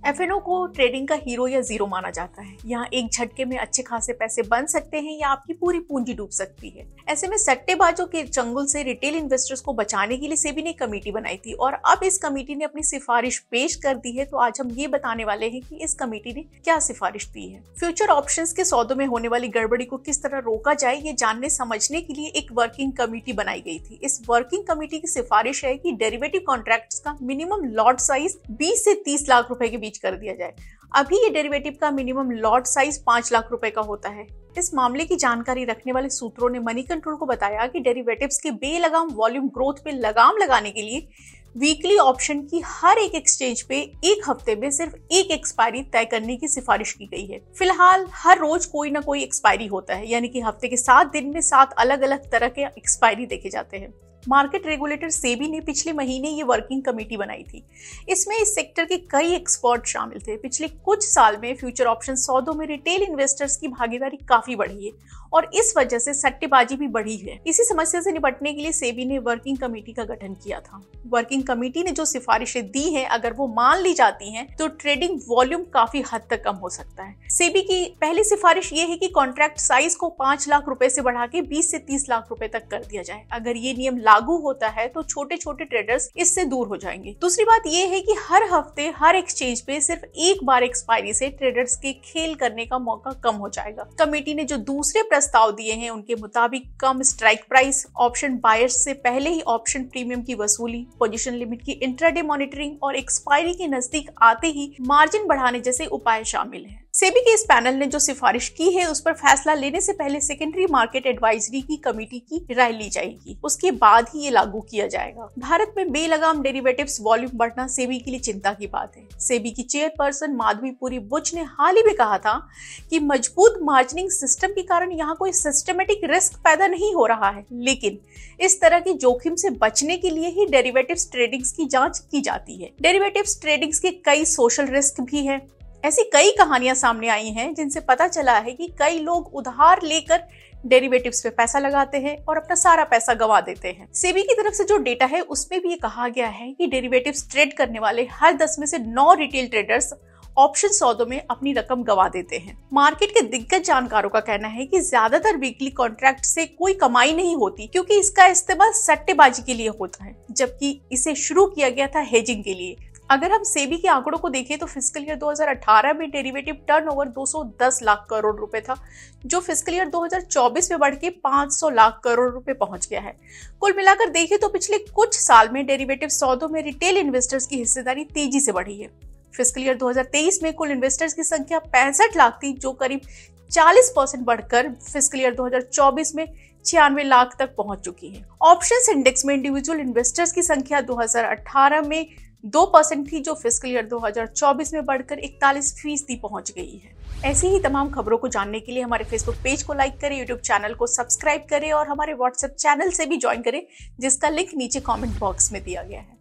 F&O को trading का hero या जीरो माना जाता है। यहाँ एक झटके में अच्छे खासे पैसे बन सकते हैं या आपकी पूरी पूंजी डूब सकती है। ऐसे में सट्टेबाजों के चंगुल से रिटेल इन्वेस्टर्स को बचाने के लिए सेबी ने कमेटी बनाई थी और अब इस कमेटी ने अपनी सिफारिश पेश कर दी है। तो आज हम ये बताने वाले हैं कि इस कमेटी ने क्या सिफारिश दी है। फ्यूचर ऑप्शंस के सौदों में होने वाली गड़बड़ी को किस तरह रोका जाए, ये जानने समझने के लिए एक वर्किंग कमेटी बनाई गई थी। इस वर्किंग कमेटी की सिफारिश है कि डेरिवेटिव कॉन्ट्रैक्ट्स का मिनिमम लॉट साइज 20 से 30 लाख रुपए के बीच कर दिया जाए। अभी ये डेरिवेटिव का मिनिमम लॉट साइज 5 लाख रुपए का होता है। इस मामले की जानकारी रखने वाले सूत्रों ने मनी कंट्रोल को बताया कि डेरिवेटिव्स के बेलगाम वॉल्यूम ग्रोथ पे लगाम लगाने के लिए वीकली ऑप्शन की हर एक एक्सचेंज पे एक हफ्ते में सिर्फ एक एक्सपायरी तय करने की सिफारिश की गई है। फिलहाल हर रोज कोई ना कोई एक्सपायरी होता है, यानी कि हफ्ते के 7 दिन में 7 अलग अलग तरह के एक्सपायरी देखे जाते हैं। मार्केट रेगुलेटर सेबी ने पिछले महीने ये वर्किंग कमेटी बनाई थी। इसमें इस सेक्टर के कई एक्सपर्ट शामिल थे। पिछले कुछ साल में फ्यूचर ऑप्शन सौदों में रिटेल इन्वेस्टर्स की भागीदारी काफी बढ़ी है और इस वजह से सट्टेबाजी भी बढ़ी है। इसी समस्या से निपटने के लिए सेबी ने वर्किंग कमेटी का गठन किया था। वर्किंग कमेटी ने जो सिफारिशें दी हैं, अगर वो मान ली जाती हैं तो ट्रेडिंग वॉल्यूम काफी हद तक कम हो सकता है। सेबी की पहली सिफारिश ये है कि कॉन्ट्रैक्ट साइज को 5 लाख रुपए से बढ़ा के 20 से 30 लाख रुपए तक कर दिया जाए। अगर ये नियम लागू होता है तो छोटे छोटे ट्रेडर्स इससे दूर हो जाएंगे। दूसरी बात यह है कि हर हफ्ते हर एक्सचेंज पे सिर्फ एक बार एक्सपायरी से ट्रेडर्स के खेल करने का मौका कम हो जाएगा। कमेटी ने जो दूसरे प्रस्ताव दिए हैं उनके मुताबिक कम स्ट्राइक प्राइस, ऑप्शन बायर्स से पहले ही ऑप्शन प्रीमियम की वसूली, पोजीशन लिमिट की इंट्राडे मॉनिटरिंग और एक्सपायरी के नजदीक आते ही मार्जिन बढ़ाने जैसे उपाय शामिल हैं। सेबी के इस पैनल ने जो सिफारिश की है उस पर फैसला लेने से पहले सेकेंडरी मार्केट एडवाइजरी की कमेटी की राय ली जाएगी। उसके बाद ही ये लागू किया जाएगा। भारत में बेलगाम डेरिवेटिव्स वॉल्यूम बढ़ना सेबी के लिए चिंता की बात है। सेबी की चेयरपर्सन माधवीपुरी बुच ने हाल ही में कहा था कि मजबूत मार्जिनिंग सिस्टम के कारण यहाँ कोई सिस्टमेटिक रिस्क पैदा नहीं हो रहा है, लेकिन इस तरह की जोखिम से बचने के लिए ही डेरिवेटिव्स ट्रेडिंग्स की जांच की जाती है। डेरिवेटिव्स ट्रेडिंग्स के कई सोशल रिस्क भी है। ऐसी कई कहानियां सामने आई हैं जिनसे पता चला है कि कई लोग उधार लेकर डेरिवेटिव्स पे पैसा लगाते हैं और अपना सारा पैसा गंवा देते हैं। सेबी की तरफ से जो डेटा है उसमें भी ये कहा गया है कि डेरिवेटिव्स ट्रेड करने वाले हर 10 में से 9 रिटेल ट्रेडर्स ऑप्शन सौदों में अपनी रकम गंवा देते हैं। मार्केट के दिग्गज जानकारों का कहना है कि ज्यादातर वीकली कॉन्ट्रैक्ट से कोई कमाई नहीं होती, क्योंकि इसका इस्तेमाल सट्टेबाजी के लिए होता है, जबकि इसे शुरू किया गया था हेजिंग के लिए। अगर हम सेबी के आंकड़ों को देखें तो फिस्कल ईयर 2018 में डेरिवेटिव टर्नओवर 210 लाख करोड़ रुपए था, जो फिस्कल ईयर 2024 में बढ़ के 500 लाख करोड़ रुपए पहुंच गया है। कुल मिलाकर देखें तो पिछले कुछ साल में डेरिवेटिव सौदों में रिटेल इन्वेस्टर्स की हिस्सेदारी तेजी से बढ़ी है। फिस्कल ईयर 2023 में कुल इन्वेस्टर्स की संख्या 65 लाख थी, जो करीब 40% बढ़कर फिस्कल ईयर 2024 में 96 लाख तक पहुंच चुकी है। ऑप्शंस इंडेक्स में इंडिविजुअल इन्वेस्टर्स की संख्या 2018 में 2% थी, जो फिस्कल ईयर 2024 में बढ़कर 41% पहुंच गई है। ऐसी ही तमाम खबरों को जानने के लिए हमारे फेसबुक पेज को लाइक करें, यूट्यूब चैनल को सब्सक्राइब करें और हमारे व्हाट्सएप चैनल से भी ज्वाइन करें, जिसका लिंक नीचे कमेंट बॉक्स में दिया गया है।